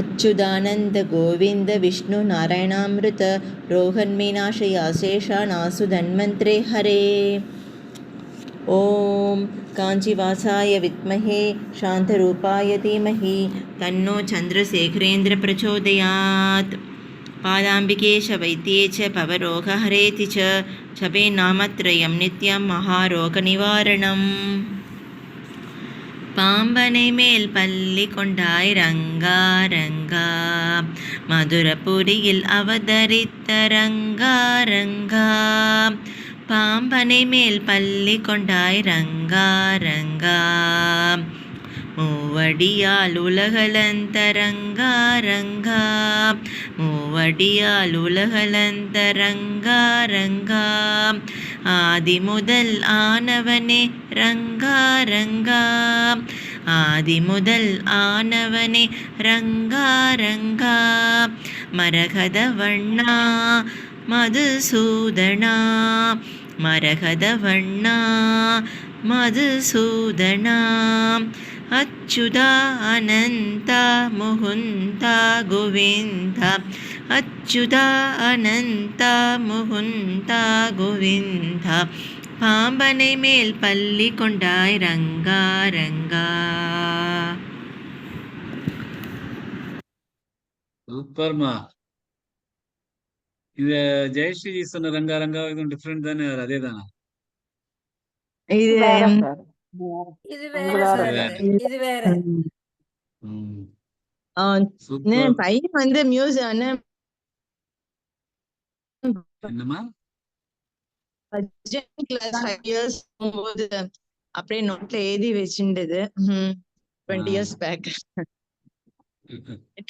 अच्युतानन्द गोविन्द विष्णु नारायणामृत रोहन्मीनाशयाशेषानासु धन्वन्त्रे हरे। ॐ काञ्चीवासाय विद्महे शान्तरूपाय धीमहि तन्नो चन्द्रशेखरेन्द्र प्रचोदयात्। पादाम्बिके च वैद्ये च भवरोगहरेति च जपे नामत्रयं नित्यं महारोगनिवारणम्। பாம்பனை மேல் பள்ளி கொண்டாய் ரங்கா ரங்கா, மதுரபுரியில் அவதரித்த ரங்கா ரங்கா. பாம்பனை மேல் பள்ளி கொண்டாய் ரங்கா ரங்கா, மூவடியால் உலகளந்த ரங்கா ரங்கா, மூவடியால் உலகளந்த ரங்கா ரங்கா. ஆதி முதல் ஆனவனே ரங்கா ரங்கா, ஆதி முதல் ஆனவனே ரங்கா ரங்கா. மரகத வண்ணா மதுசூதனா, மரகத வண்ணா மதுசூதனா. அச்சுதா அனந்தா முகுந்தா கோவிந்தா, அச்சுதா அனந்தா முகுந்தா கோவிந்தா. பாம்பனை மேல் பள்ளி கொண்டாய் ரங்கா ரங்கா. சூப்பர்மா. இது ஜெயஸ்ரீ சொன்ன ரங்கா ரங்கா இதுவும் டிஃப்ரெண்ட் தானே, அதே தானா? இது வேற. பையன் வந்து என்னமா கிளாஸ் 5 years போகும்போது அப்படியே நோட்ல எழுதி வச்சுட்டது. 20 years பேக்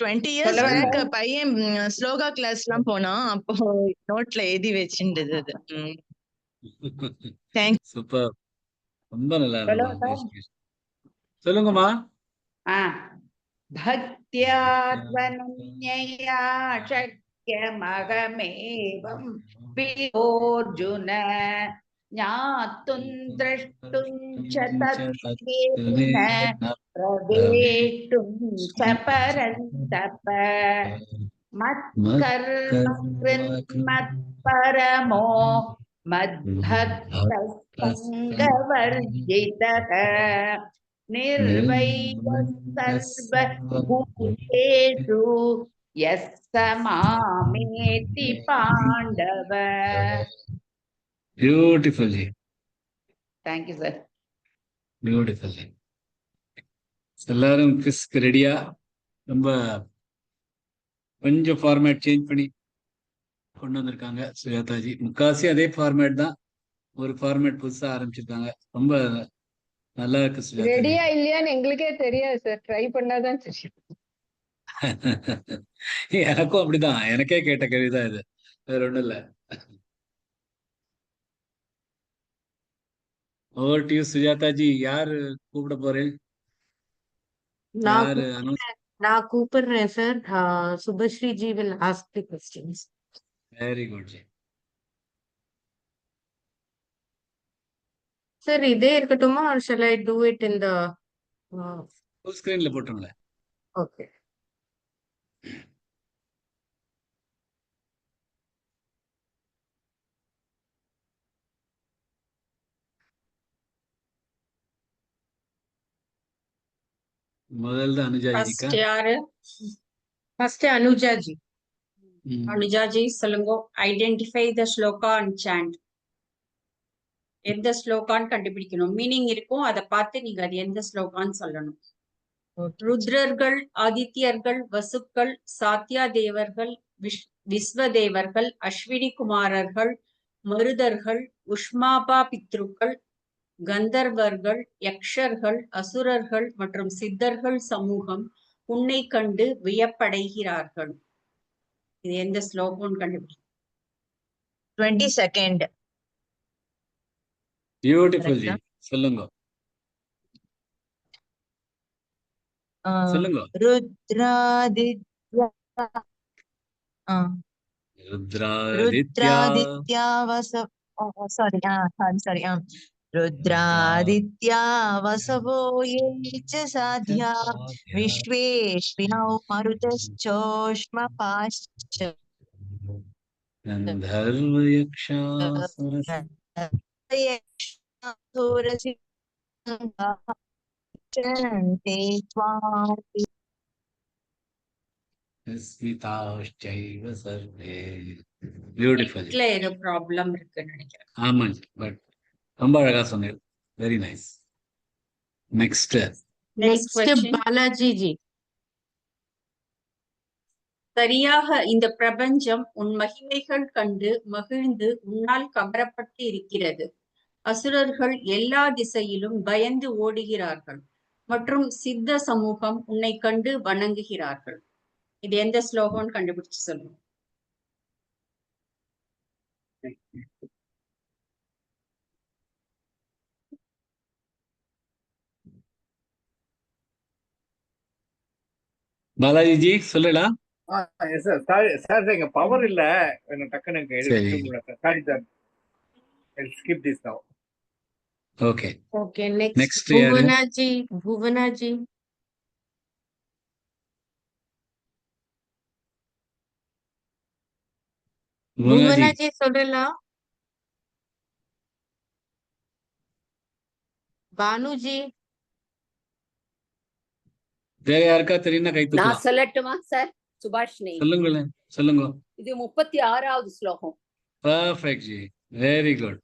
20 years பேக் பையன் ஸ்லோகா கிளாஸ் எல்லாம் போனான். அப்போ நோட்ல எழுதி வச்சுட்டது அது. சூப்பர், ரொம்ப நல்லா இருக்கு. சொல்லுங்கம்மா. பக்த்யாத்வனன்யயா சக்யமகமேவம் வியோர்ஜுன ஞாத்தும் த்ரஷ்டும் ச தத்வேன பிரவேஷ்டும் ச பரந்தப. மத்கர்ம கிருன்மத்பரமோ மத்பக்தசங்கவர்ஜிதः நிர்வைரः சர்வபூதேஷு யஸ்ஸ மாமேதி Pandava. Beautiful ji. Thank you sir. Beautiful ji. எல்லாரும் குவிஸ்க்கு ரெடியா? ரொம்ப கொஞ்சம் ஃபார்மேட் சேஞ்ச் பண்ணி கொண்டு வந்திருக்காங்க சுஜாதாஜி. முக்காசி அதே ஃபார்மேட் தான், ஒரு ஃபார்மேட் புதுசா ஆரம்பிச்சிருக்காங்க. ரொம்ப நல்லா இருக்கு சுஜாதா. ரெடியா இல்லையான்னு எங்களுக்கே தெரியாது சார், ட்ரை பண்ணாதான் தெரியும். எனக்கும் அப்படிதான், எனக்கே கேட்ட கேள்விதான் இது, வேற ஒண்ணும் இல்ல. Over to you Sujataji. யாரு கூப்பிட போறேன்? நான் கூப்பிடுறேன் sir. Subhashree ji will ask the questions. Very good ji. Sir இதே இருக்கட்டுமா or shall I do it in the full ஸ்கிரீன்ல போட்டுங்களேன். ஓகே. முதல்ல அனுஜா ஜி. ஃபர்ஸ்ட் யாரு? ஃபர்ஸ்ட் அனுஜா ஜி. அனுஜா ஜி சொல்லுங்க. Identify the shloka and chant. எந்த ஸ்லோகான்னு கண்டுபிடிக்கணும். மீனிங் இருக்கும், அதை பார்த்து நீங்க அது எந்த ஸ்லோகான்னு சொல்லணும். ருத்ரர்கள், ஆதித்யர்கள், வசுக்கள், சாத்யா தேவர்கள், விஸ்வதேவர்கள், அஸ்வினி குமாரர்கள், மருதர்கள், உஷ்மாபா பித்ருக்கள், கந்தர்வர்கள், யக்ஷர்கள், அசுரர்கள் மற்றும் சித்தர்கள் சமூகம் உன்னை கண்டு வியப்படைகிறார்கள். இது எந்த ஸ்லோகம்னு கண்டுபிடிக்கும். 20 seconds. Beautiful G. சொல்லுங்க சொல்லுங்க. ருத்ராதித்யா சாரி रुद्रादित्या वसवो ये च साध्या विश्वेश्विनौ मरुतश्चोष्मपाश्च गन्धर्वयक्षासुरसिद्धि चरन्ते त्वाम् स्मिताश्चैव सर्वे. Beautiful. நெட்ல ஏதோ ப்ராப்ளம் இருக்குன்னு நினைக்கிறேன். ஆமாம், பட் ரொம்ப அழகா சொன்னீங்க. Very nice. Next Next question. Balaji ji. சரியாக இந்த பிரபஞ்சம் உன் மகிமைகள் கண்டு மகிழ்ந்து உன்னால் கவரப்பட்டு இருக்கிறது. அசுரர்கள் எல்லா திசையிலும் பயந்து ஓடுகிறார்கள் மற்றும் சித்த சமூகம் உன்னை கண்டு வணங்குகிறார்கள். இது எந்த ஸ்லோகம்னு கண்டுபிடிச்சு சொல்லுங்க. பாலாஜி ஜி சொல்லலாம். சார் எங்க பவர் இல்ல, எனக்கு டக்குனு சரி. சாரி சார், ஸ்கிப் திஸ் நவ. Okay, Okay, next. Next யாரு? Bhuvana ji. Bhuvana ji. Bhuvana ji சொல்லலாம். Banu ji. வேற யாருக்கா தெரியும்னா கை நான் தூக்கலாம். சொல்லட்டுமா சார்? சுபாஷினி, சொல்லுங்களேன், சொல்லுங்க. இது 36வது ஸ்லோகம். Perfect ji, very good.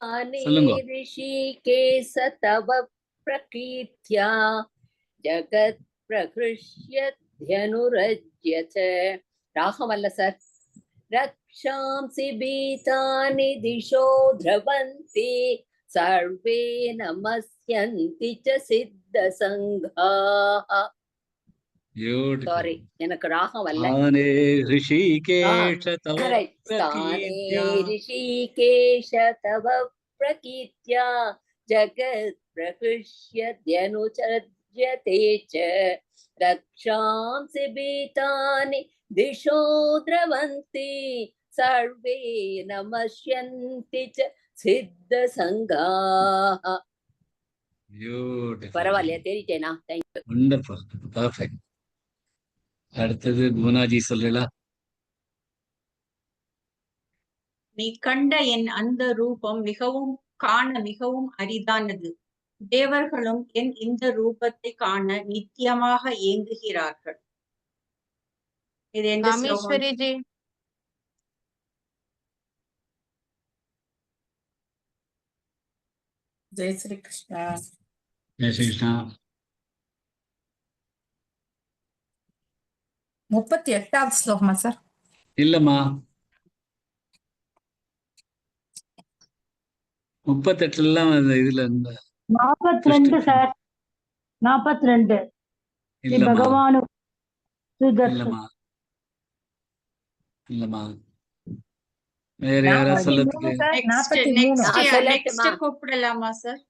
அனே சொல்லுங்க. ரிஷிகேச தவ பிரகீர்த்யா ஜகத் பிரகிருஷ்யத்யனுரஜ்யச. ராகம் அல்ல சார். ரக்ஷாம்சி பீதானி திஷோ த்ரவந்தி சர்வே நமஸ்யந்தி ச சித்த சங்காஹ. பியூட்டிஃபுல். சாரி, எனக்கு ராகம் அல்ல. ஆனே ரிஷிகேஷ தவ Right. பிரகீர்த்யா. ऋषिकेश तव प्रकीर्त्या जगत् प्रहृष्यत्यनुचर्यते च रक्षांसि भीतानि दिशो द्रवन्ति सर्वे नमस्यन्ति च सिद्धसङ्गाः. பியூட்டிஃபுல். பரவாயில்லையா, தேறிட்டேனா? தேங்க்யூ. Wonderful, perfect. அடுத்தது புவனாஜி சொல்லலாம். நீ கண்ட என் அந்த ரூபம் காண மிகவும் அரிதானது. தேவர்களும் என் இந்த ரூபத்தை காண நித்தியமாக ஏங்குகிறார்கள். இது எந்த ஸ்லோகம்? Kameshwari ji. ஜெய் ஸ்ரீ கிருஷ்ணா. ஜெய் ஸ்ரீ கிருஷ்ணா. 38வது ஸ்லோகமா சார்? இல்லம்மா, 38 இதுல இந்த 42 சார், 42. இல்லம்மா, பகவானு சுதர்ஷன். இல்லம்மா, இல்லம்மா. வேற யாரா சொல்லதுக்கு? Next கூப்பிடலாமா சார்?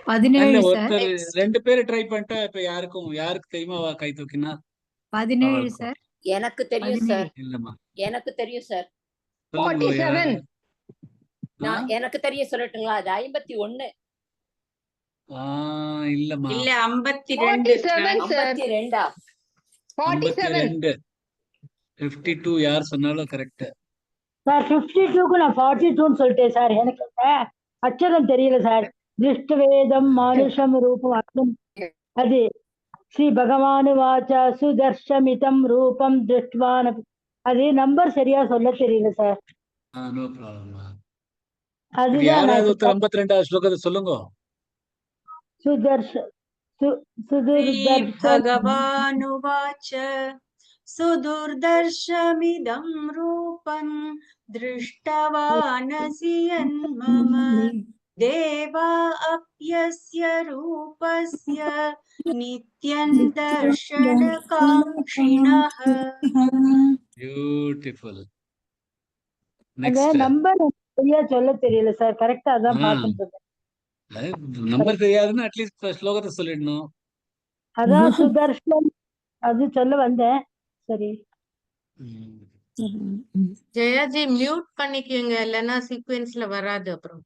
17 சார். ஒருத்தர் 2 பேரு ட்ரை பண்ணிட்டா இப்ப யாருக்கு தெரியுமா கை தூக்கினா? 17 சார். எனக்கு தெரியும் சார். இல்லம்மா, எனக்கு தெரியும் சார். சொல்லுங்க. 47. நான் எனக்கு தெரிய சொல்லட்டுங்களா? அது 51. இல்லம்மா, இல்ல 52. 47 சார். 52. 47. 52 யார் சொன்னாலும் கரெக்ட். சார் 52க்கு நான் 42ன்னு சொல்லிட்டேன் சார். எனக்கு அச்சரம் தெரியல சார். திருஷ்டவேதம் மானுஷம் ரூபம் அர்த்தம். அது ஸ்ரீ பகவானு வாச்சா சுதர்ஷமிதம் ரூபம் திருஷ்டுவான். அது நம்பர் சரியா சொல்ல தெரியல சார். No problem. அதுதான் யாராவது ஒருத்தர் 52வது ஸ்லோகத்தை சொல்லுங்க. சுதுர்தர்ஷ பகவானுவாச்ச சுதுர்தர்ஷமிதம் ரூபம் திருஷ்டவானசி யன்மம தேவா அப்யஸ்ய ரூபஸ்ய நித்யன் தர்ஷன காங்க்ஷிணஹ. பியூட்டிஃபுல். அந்த நெக்ஸ்ட். நம்பர் சரியா சொல்ல தெரியல சார். கரெக்டா அதான் பார்த்துட்டு நம்பர் தெரியாதுன்னா அட்லீஸ்ட் ஸ்லோகத்தை சொல்லிடணும். அதான் சுதர்ஷன் அது சொல்ல வந்தேன். சரி. ஜெயா ஜி மியூட் பண்ணிக்கோங்க, இல்லைன்னா சீக்வென்ஸ்ல வராது அப்புறம்.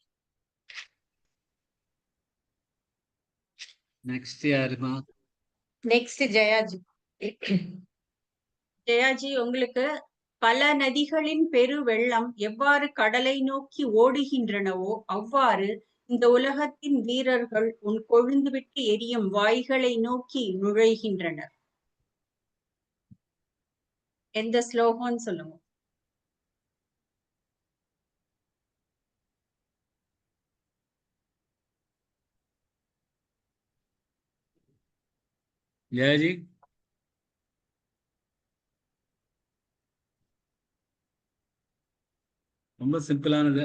நெக்ஸ்ட் யாருமா? நெக்ஸ்ட் ஜெயாஜி. ஜெயாஜி, உங்களுக்கு பல நதிகளின் பெரு வெள்ளம் எவ்வாறு கடலை நோக்கி ஓடுகின்றனவோ அவ்வாறு இந்த உலகத்தின் வீரர்கள் உன் கொழுந்துவிட்டு எரியும் வாய்களை நோக்கி நுழைகின்றனர். எந்த ஸ்லோகம்னு சொல்லுங்க. ஜெயாஜி ரொம்ப சிம்பிளானது.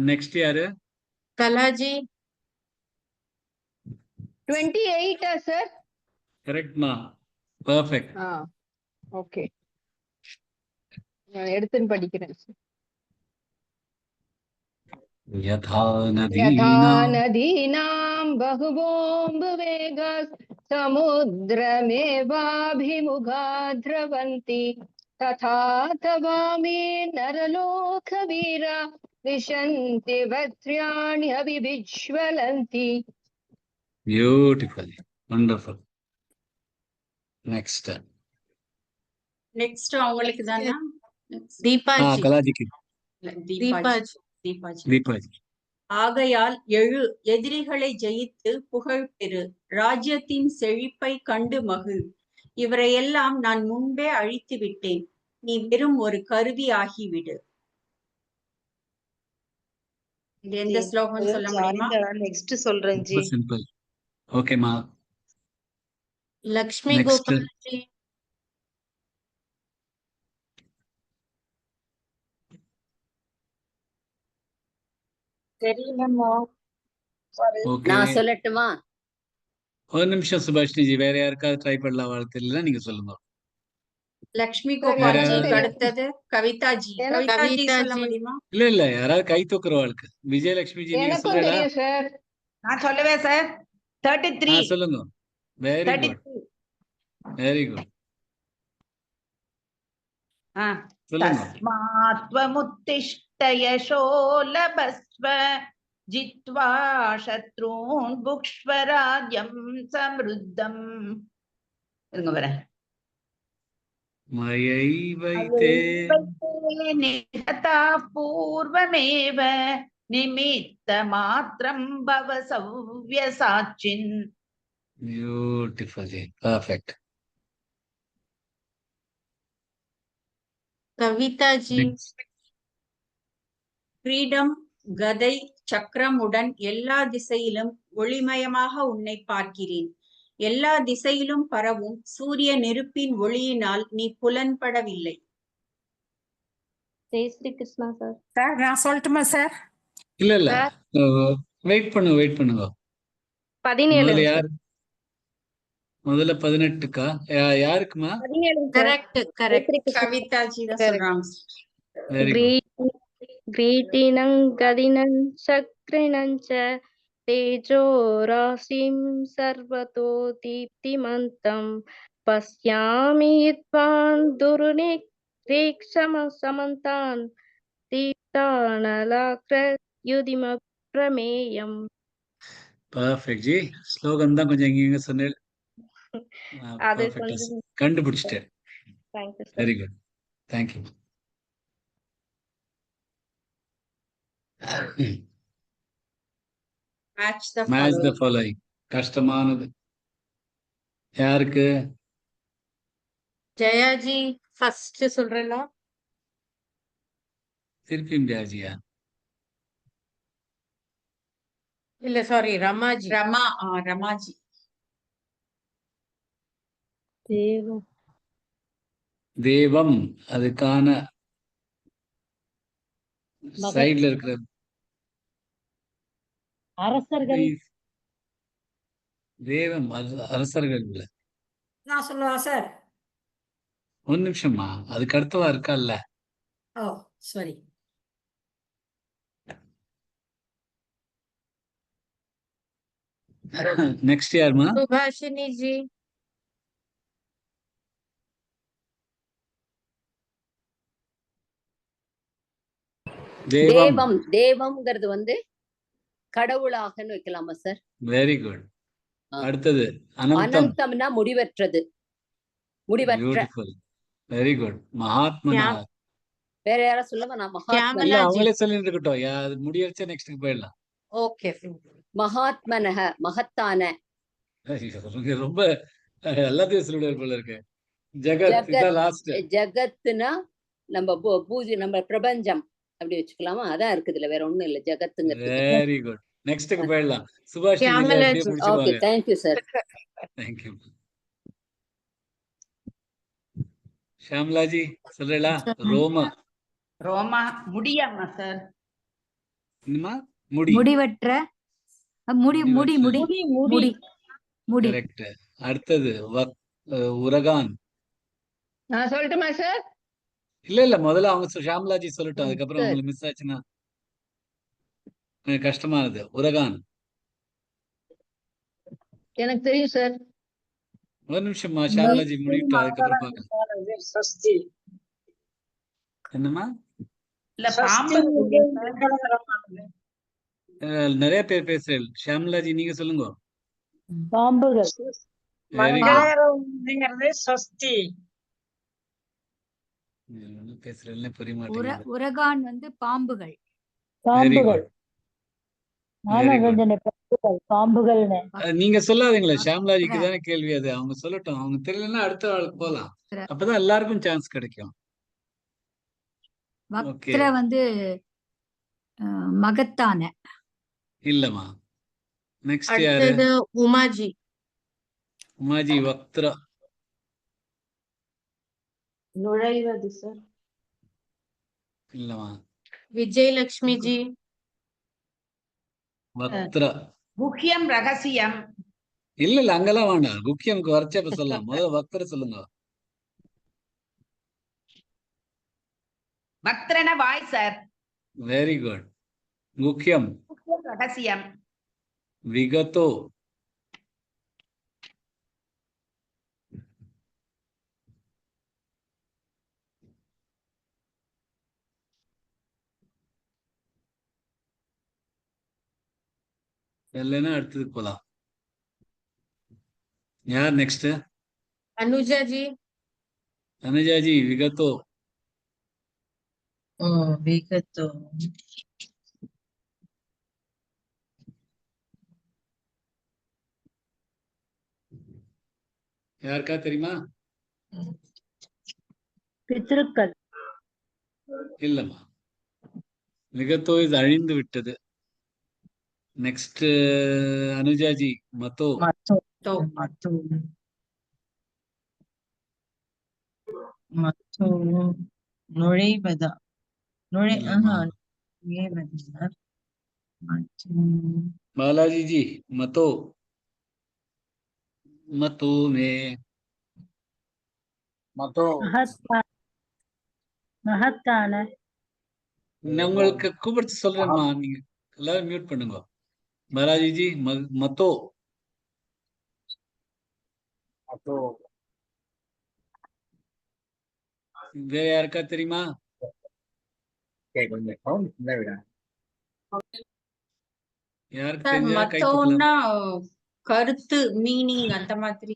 நெக்ஸ்ட் யாரு? கலாஜி. 28 சார்? கரெக்ட்மா, பர்ஃபெக்ட். ஓகே, நான் எடுத்துன்னு படிக்கிறேன் சார். யதா यथा நதீனாம் नदीनां बहुबोम्बुवेगाः समुद्रमेवाभिमुखा द्रवन्ति तथा तवामि नरलोकवीरा विशन्ति वक्त्र्याण्यभिविज्वलन्ति. Beautiful, wonderful. நெக்ஸ்ட் நெக்ஸ்ட் அவங்களுக்கு தானா? தீபாஜி. கலாஜிக்கு. தீபாஜி. தீபாஜி. ஆகையால் எழு, எதிரிகளை ஜெயித்து புகழ் பெறு, ராஜ்யத்தின் செழிப்பை கண்டு மகிழ். இவரையெல்லாம் நான் முன்பே அழித்து விட்டேன், நீ வெறும் ஒரு கருவி ஆகிவிடு. இது எந்த ஸ்லோகம் சொல்ல முடியுமா? நெக்ஸ்ட் சொல்றேன் ஜி. சிம்பிள். ஓகேமா. லக்ஷ்மி Next. கோபால்ஜி. தெரியலம்மா. ஓகே, நான் சொல்லட்டுமா? ஒரு நிமிஷம் சுபாஷினிஜி, வேற யாருக்காவது ட்ரை பண்ணலாம்? வாழ்த்து இல்லைன்னா நீங்க சொல்லுங்க. லக்ஷ்மி வேற கோபால்ஜிக்கு யாரும் அடுத்தது கவிதாஜி. எனக்கு கவிதாஜி சொல்ல கவிதாஜி. முடியுமா? இல்ல யாராவது கை தூக்குற வாழ்க்கு. விஜயலட்சுமிஜி நீங்க எனக்கும் சொல்லுடா. தெரியும் சார். நான் சொல்லுவேன் சார். 33. சொல்லுங்க. Very good, 33. Very good. சொல்லுங்க. तस्मात्त्वमुत्तिष्ठ यशो लभस्व जित्वा शत्रून् भुक्ष्व राज्यं समृद्धम्. இருங்க வரேன். மயைவைத்தே निहता पूर्वमेव निमित्त मात्रं भव सव्यसाचिन्. Beautiful, perfect. கவிதாஜி. கிரீடம், கதை, சக்கரமுடன் எல்லா திசையிலும் ஒளிமயமாக உன்னை பார்க்கிறேன். எல்லா திசையிலும் பரவும் சூரிய நெருப்பின் ஒளியினால் நீ புலன்படவில்லை. ஜெய் ஸ்ரீ கிருஷ்ணா சார். சார் நான் சொல்லட்டுமா சார்? இல்ல வெயிட் பண்ணுங்க. 17 முதல்ல யார்? முதல்ல 18க்கா? யாருக்குமா? 17 கரெக்ட் கரெக்ட். கவிதாஜி தான் சொல்றாங்க. Very good. கிரீட்டினம் கதினம் சக்ரிணம் ச தேஜோ ராசிம் சர்வதோ தீப்திமந்தம் பஸ்யாமி த்வான் துருநிக்ஷம சமந்தான் தீப்தானலாக்ர யுதிம பிரமேயம். பர்ஃபெக்ட் ஜி. ஸ்லோகம் தான் கொஞ்சம் இங்க சொன்னேன். அது Perfect. கொஞ்சம் கண்டுபிடிச்சிட்டேன். Thank you sir. Very good, thank you. Match match the the following. கஷ்டமானது யாருக்கு? ஜெயாஜி ஃபர்ஸ்ட் சொல்றேன்னா? திருப்பியும் ஜாஜியா? இல்ல சாரி, ரமாஜி. ரமாஜி. தேவம், அதுக்கான சைடுல இருக்கிற அரசர்கள். தேவம் அரசர்கள் இல்ல. நான் சொல்லவா சார்? ஒரு நிமிஷமா, அதுக்கு அடுத்தவா இருக்கா? ஓ சாரி. நெக்ஸ்ட் யாருமா? சுபாஷினி ஜி. தேவம்ங்கிறது வந்து கடவுளாகன்னு வைக்கலாமா சார்? Very good. ஆ. அடுத்தது அனந்தம். அனந்தம்னா முடிவற்றது. முடிவற்ற. பியூட்டிஃபுல். Very good. மகாத்மனா. வேற யாராவது சொல்லுங்க. நான் இல்ல மகாத்மன. அவங்களே சொல்லிட்டு இருக்கட்டும். அது முடியறச்ச நெக்ஸ்ட்டுக்கு போயிடலாம். ஓகே. மகாத்மனக மகத்தான. ஐயோ, நீங்க ரொம்ப எல்லாத்தையும் சொல்லிடுவார் போல இருக்கு. ஜெகத் ஜெகத். இதான் லாஸ்ட். ஜெகத்னா நம்ம பூஜை, நம்ம பிரபஞ்சம் அப்படி வச்சுக்கலாமா? அதான் இருக்குதுல, வேற ஒண்ணும் இல்ல. ஜெகத்துங்கிறது. Very good. நெக்ஸ்ட்டுக்கு போயிடலாம். சுபாஷ் அப்படியே ஷியாமலாஜி. ஓகே, முடிச்சுடுவாங்க. Thank you sir. தேங்க்யூ. ஷியாமலாஜி சொல்றீங்களா? ரோமா. ரோமா முடியாமா சார்? என்னமா? முடி. முடிவற்ற முடி முடி முடி முடி முடி. கரெக்ட். அடுத்தது உரகான். நான் சொல்லட்டுமா சார்? இல்ல முதல்ல அவங்க ஷியாமலாஜி சொல்லட்டும். அதுக்கப்புறம் உங்களுக்கு மிஸ் ஆச்சுன்னா கொஞ்சம் கஷ்டமானது. உரகான். எனக்கு தெரியும் சார். ஒரு நிமிஷமா ஷியாமலாஜி முடிவிட்டோம். அதுக்கப்புறம் பார்க்கலாம். சஷ்டி. என்னமா? இல்ல பாம்பு. நிறைய பேர் பேசுறேன். ஷியாமலாஜி நீங்க சொல்லுங்க. பாம்புகள். Very good. மங்களகரம்ங்கிறது சஷ்டி. பேசுறேன் புரிய மாட்டேங்குது. உரகான் வந்து பாம்புகள். வெரி பாம்புகள். குட். நானும் கொஞ்சம் பாம்புகள் பாம்புகள்னு. நீங்க சொல்லாதீங்களா? ஷியாமலாஜிக்கு தானே கேள்வி அது. அவங்க சொல்லட்டும். அவங்க தெரியலன்னா அடுத்த ஆளுக்கு போலாம். அப்பதான் எல்லாருக்கும் சான்ஸ் கிடைக்கும். வக்ர வந்து மகத்தான. இல்லம்மா. நெக்ஸ்ட் யாரு? அடுத்தது உமாஜி. உமாஜி வக்த்ரா. நுழைவது சார். இல்லம்மா. விஜயலட்சுமி ஜி. வக்த்ரா. குஹ்யம் ரகசியம். இல்ல அங்கெல்லாம் வேண்டாம். குக்கியம்க்கு வரைச்சப்ப சொல்லலாம். முதல்ல வக்த்ரா சொல்லுங்க. பக்தரன வாய் சார். Very good. குக்கியம். குஹ்யம் ரகசியம். விகதோ. இல்லைன்னா அடுத்ததுக்கு போலாம். யார் நெக்ஸ்ட்? அனுஜா ஜி. அனுஜாஜி விகதோ. விகதோ. யாருக்கா தெரியுமா? பித்ருக்கள். இல்லம்மா. விகதோ இது அழிந்து விட்டது. நெக்ஸ்ட் அனுஜாஜி மத்தோ. நுழைவதா? बालाजी जी मतो मतो में மத்தோ மகத்தான. நான் உங்களுக்கு கூப்பிட்டு சொல்றேன்மா. நீங்க எல்லாரும் மியூட் பண்ணுங்க. பாலாஜி ஜி மத்தோ. மத்தோ. வேற யாருக்கா தெரியுமா? கொஞ்சம் சவுண்ட் சின்ன விட. யாருக்கு சார் தெரிஞ்சா கை தட்டலாம். மத்தோன்னா கருத்து மீனிங் அந்த மாதிரி.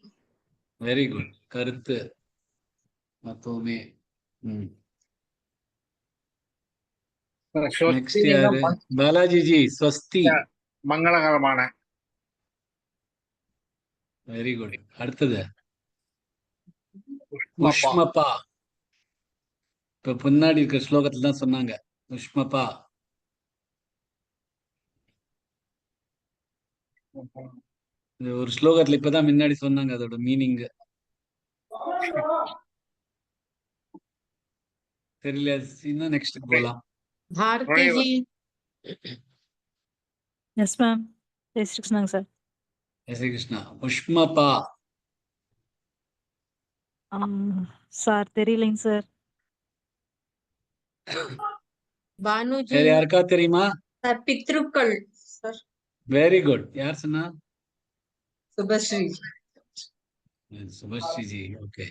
Very good. கருத்து. மத்தோமே. நெக்ஸ்ட் யாரு? பாலாஜி ஜி ஸ்வஸ்தி. மங்களகரமான. Very good. அடுத்தது உஷ்மபா. இப்ப முன்னாடி இருக்க ஸ்லோகத்துல தான் சொன்னாங்க. உஷ்மபா. ஒரு ஸ்லோகத்துல இப்பதான் முன்னாடி சொன்னாங்க அதோட மீனிங். தெரியல. இன்னும் நெக்ஸ்ட் போலாம். பாரதி ஜி. Yes ma'am. ஜெய் ஸ்ரீ கிருஷ்ணாங்க சார். ஜெய் ஸ்ரீ கிருஷ்ணா. உஷ்மபா. சார் தெரியலைங்க சார். பானுஜி. வேற யாருக்கா தெரியுமா? சார் பித்ருக்கள் சார். Very good. யார் சொன்னா? சுபஸ்ரீ. சுபஸ்ரீ ஜி. ஓகே.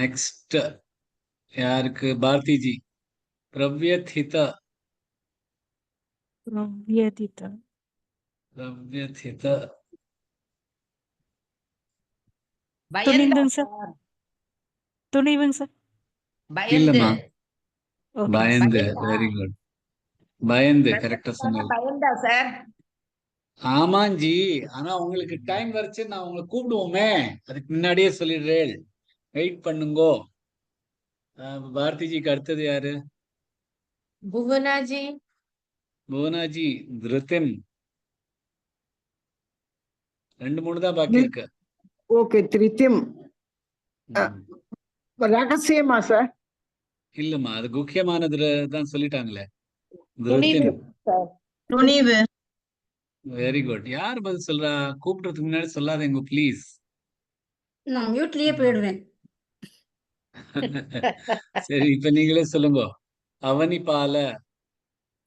நெக்ஸ்ட் யாருக்கு? பாரதி ஜி. பிரவ்யத் ஹித. பிரவ்யதித பிரவ்யதித பயந்தா துணிந்துங்க சார் சார் துணிவுங்க சார் பயந்து இல்லம்மா ஓகே பயந்து. பயந்தா வெரி குட். பயந்து கரெக்டா சொன்னீங்க. பயந்தா சார் ஆமாஞ்சி. ஆனா உங்களுக்கு டைம் வரைச்சு நான் உங்களை கூப்பிடுவோமே, அதுக்கு முன்னாடியே சொல்லிடுறேன். வெயிட் பண்ணுங்கோ. பாரதிஜிக்கு அடுத்தது யாரு? புவனாஜி. புவனாஜி. திருத்திம். 2-3 தான் பாக்கி இருக்கு. ஓகே, திருத்தியம். ம். ரகசியமா சார்? இல்லம்மா, அது குக்கியமானது தான் சொல்லிட்டாங்களே. துணிவு திருத்திம். சார். துணிவு. Very good. யார் பதில் சொல்றா? கூப்பிடுறதுக்கு முன்னாடி சொல்லாதீங்க ப்ளீஸ். நான் மியூட்லயே போயிடுவேன். சரி, இப்ப நீங்களே சொல்லுங்க. அவனிபால.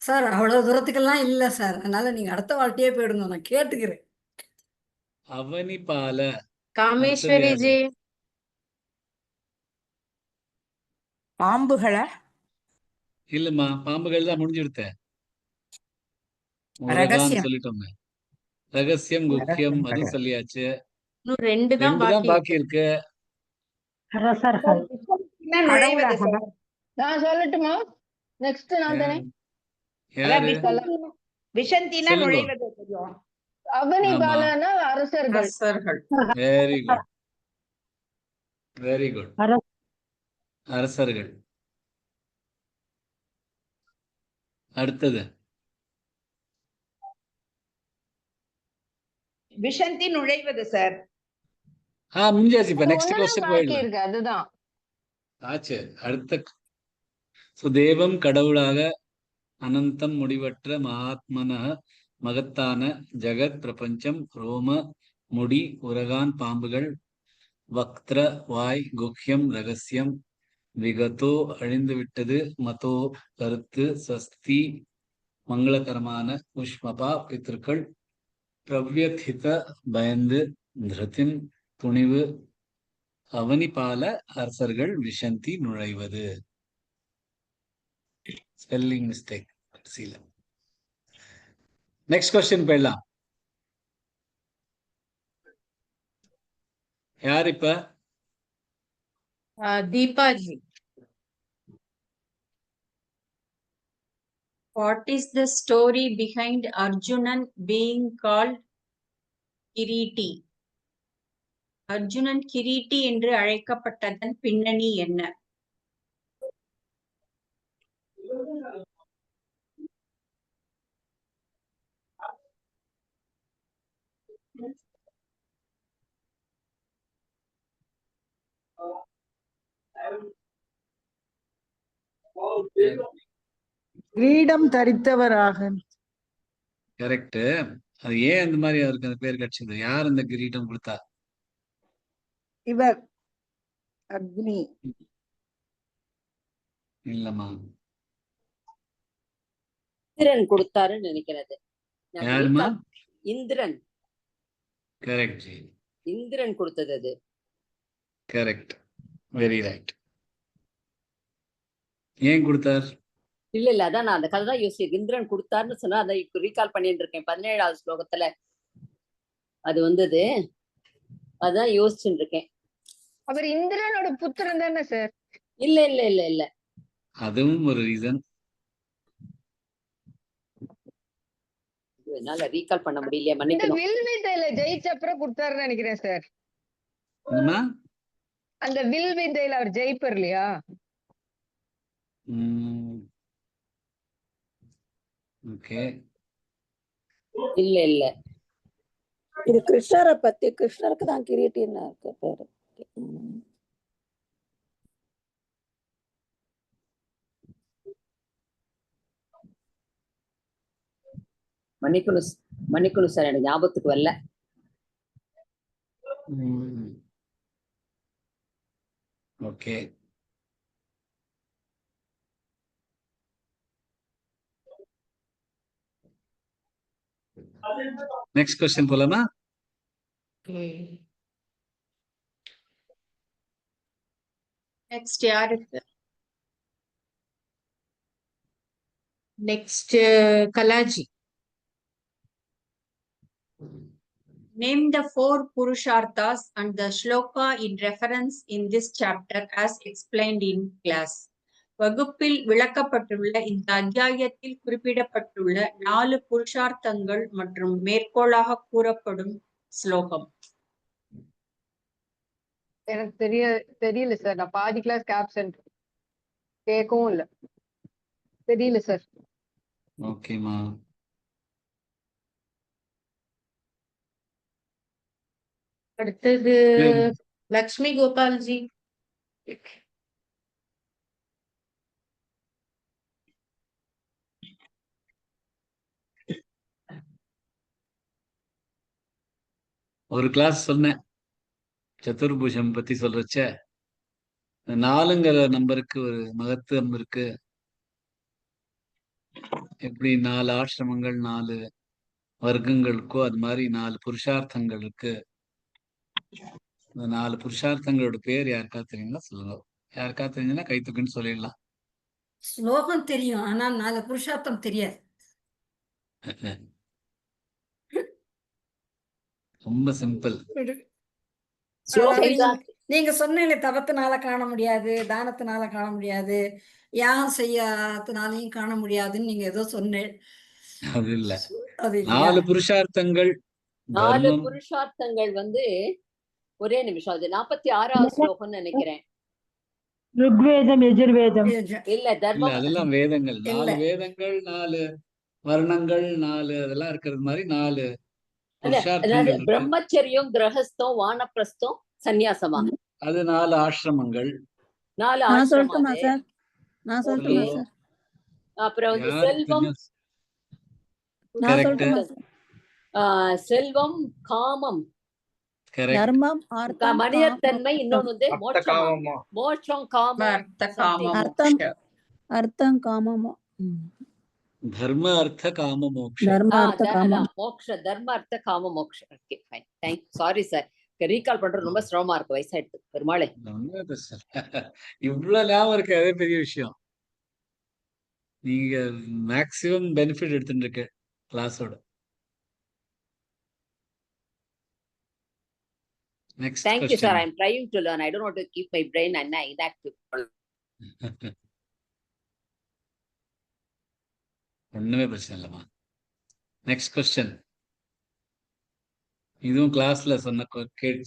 சார் அவ்வளவு தூரத்துக்கெல்லாம் இல்ல சார், அதனால நீங்க அடுத்த வாழ்க்கையே போயிடுங்க, நான் கேட்டுக்கிறேன். அவனிபால. அடுத்தது காமேஸ்வரி யாரு? ஜி. பாம்புகள இல்லம்மா, பாம்புகள் தான் முடிஞ்சுடுத்த. உரகான்னு ரகசியம் சொல்லிட்டோங்க. ரகசியம், குக்கியம் ரகசியம் அதுவும் கிடையாது. சொல்லியாச்சு. இன்னும் 2 தான் 2 தான் பாக்கி பாக்கி இருக்கு. இருக்கு. அரசர்கள். நுழைவது சார் நான் சொல்லட்டுமா? நெக்ஸ்ட் நான் தானே. யாரு? விஷந்தினா சொல்லுங்க. நுழைவது தெரியும். அவனி ஆமா. பாலனா அரசர்கள். அரசர்கள். Very good. Very good. அரச- அரசர்கள். அடுத்தது விஷந்தி நுழைவது சார் முடிஞ்சாச்சு. இப்ப அது நெக்ஸ்ட் ஒண்ணுதான் கொஸ்டின் பாக்கி போயிடலாம். இருக்கு, அதுதான். ஆச்சு. அடுத்த தேவம் கடவுளாக, அனந்தம் முடிவற்ற, மகாத்மன மகத்தான, ஜெகத் பிரபஞ்சம், ரோம முடி, உரகான் பாம்புகள், வக்த்ர வாய், குஹ்யம் ரகசியம், விகதோ அழிந்துவிட்டது, மதோ கருத்து, சஸ்தி மங்களகரமான, உஷ்மபா பித்ருக்கள், பிரவ்யதித பயந்து, திருத்திம் துணிவு, அவனிபால அரசர்கள், விஷந்தி நுழைவது. ஸ்பெல்லிங் மிஸ்டேக் கடைசியில. நெக்ஸ்ட் கொஸ்டின் போயிடலாம். யார் இப்ப? தீபாஜி. What is the story behind Arjunan being called Kiriti? Arjunan கிரீட்டி என்று அழைக்கப்பட்டதன் பின்னணி என்ன? கிரீடம் தரித்தவராக. கரெக்ட். அது ஏன் அந்த மாதிரி அவருக்கு அந்த பேர் கிடைச்சது? யார் அந்த கிரீடம் கொடுத்தா? இவர் அக்னி. இல்லம்மா. இந்திரன் கொடுத்தாருன்னு நினைக்கிறது. நம்ம யாருமா? இந்திரன். Correct G. இந்திரன் கொடுத்தது அது. கரெக்ட். Very right. ஏன் கொடுத்தார்? இல்ல அதான் நான் அந்த கதை தான் யோசிச்சிருக்கேன். இந்திரன் கொடுத்தாருன்னு சொன்னா அதை ரீகால் பண்ணிட்டு இருக்கேன். 17வது ஸ்லோகத்துல அது வந்தது, அதான் யோசிச்சுட்டு இருக்கேன். அவர் இந்திரனோட புத்திரன் தானே சார்? இல்ல இல்ல இல்ல இல்ல அதுவும் ஒரு ரீசன். என்னால ரீகால் பண்ண முடியலையே, இந்த மன்னிக்கணும். வில்வித்தையில ஜெயிச்ச அப்புறம் கொடுத்தாருன்னு நினைக்கிறேன் சார். என்னம்மா? அந்த வில்வித்தையில அவர் ஜெயிப்பார் இல்லையா? ஓகே. இல்ல இல்ல இது கிருஷ்ணரை பத்தி, கிருஷ்ணருக்கு தான் கிரீட்டின்னு இருக்கு பேரு. மன்னிக்கணும் சார், எனக்கு ஞாபகத்துக்கு வரல. ஓகே. நெக்ஸ்ட் கொஸ்டின் போலாமா? நெக்ஸ்ட் யாருக்கு? Next, Kalaji. Name the 4 Purusharthas and the shloka in reference in this chapter as explained in class. வகுப்பில் விளக்கப்பட்டுள்ள இந்த அத்தியாயத்தில் குறிப்பிடப்பட்டுள்ள 4 புருஷார்த்தங்கள் மற்றும் மேற்கோளாக கூறப்படும் ஸ்லோகம். எனக்கு தெரியல சார். நான் பாதி கிளாஸ்க்கு ஆப்சென்ட். கேட்கவும் இல்ல. தெரியல சார். ஓகேமா. அடுத்தது லக்ஷ்மி கோபால்ஜி. ஒரு கிளாஸ் சொன்னேன் சதுர்புஜம் பத்தி சொல்றச்ச 4ங்கிற நம்பருக்கு ஒரு மகத்துவம் இருக்கு. எப்படி 4 ஆசிரமங்கள் 4 வர்க்கங்களுக்கோ அது மாதிரி 4 புருஷார்த்தங்கள் இருக்கு. இந்த 4 புருஷார்த்தங்களோட பேர் யாருக்கா தெரியுங்களா சொல்லுங்க. யாருக்கா தெரிஞ்சுன்னா கை தூக்குன்னு சொல்லிடலாம். ஸ்லோகம் தெரியும், ஆனா 4 புருஷார்த்தம் தெரியாது. ரொம்ப சிம்பிள். நீங்க சொன்னீங்க தவத்தினால காண முடியாது, தானத்தினால காண முடியாது, யாகம் செய்யாதனாலையும் காண முடியாதுன்னு நீங்க ஏதோ சொன்னேன். அது இல்ல. அது 4 புருஷார்த்தங்கள் 4 புருஷார்த்தங்கள் வந்து ஒரே நிமிஷம். அது 46வது ஸ்லோகம்னு நினைக்கிறேன். ருக்வேதம் எஜுர்வேதம் இல்ல தர்மம். அதெல்லாம் வேதங்கள். 4 வேதங்கள் 4 வர்ணங்கள் 4 அதெல்லாம் இருக்கிறது மாதிரி 4 புருஷார்த்தங்கள் இருக்கு. பிரம்மச்சரியம், கிரகஸ்தம், வானப்பிரஸ்தம், சந்நியாசமா? அது 4 ஆசிரமங்கள். 4 நான் ஆசிரமம். சொல்லட்டுமா சார்? நான் சொல்லட்டுமா சார்? அப்புறம் வந்து செல்வம். நான் சொல்லட்டுமா சார்? செல்வம், காமம், தர்மம், அர்த்தம், மனிதத்தன்மை, இன்னொன்னு வந்து மோட்சம், காமம், அர்த்தம், காமமோ. தர்ம அர்த்த காம மோக்ஷ. தர்ம அர்த்த காம மோக்ஷ. தர்ம அர்த்த காம மோக்ஷ. Okay fine. Thank sorry sir. Recall பண்றது ரொம்ப சிரமமா இருக்கு, வயசாயிடுது பெருமாளே. இவ்வளவு ஞாபகம் இருக்கு, அதே பெரிய விஷயம். நீங்க மேக்ஸிமம் பெனிஃபிட் எடுத்துட்டு இருக்க கிளாஸோட. Next Thank question. you, sir. I'm trying to learn. I don't want to keep my brain inactive. ஒண்ணுமே பிரச்சனை இல்லைம்மா. Next question. இதுவும் கிளாஸ்ல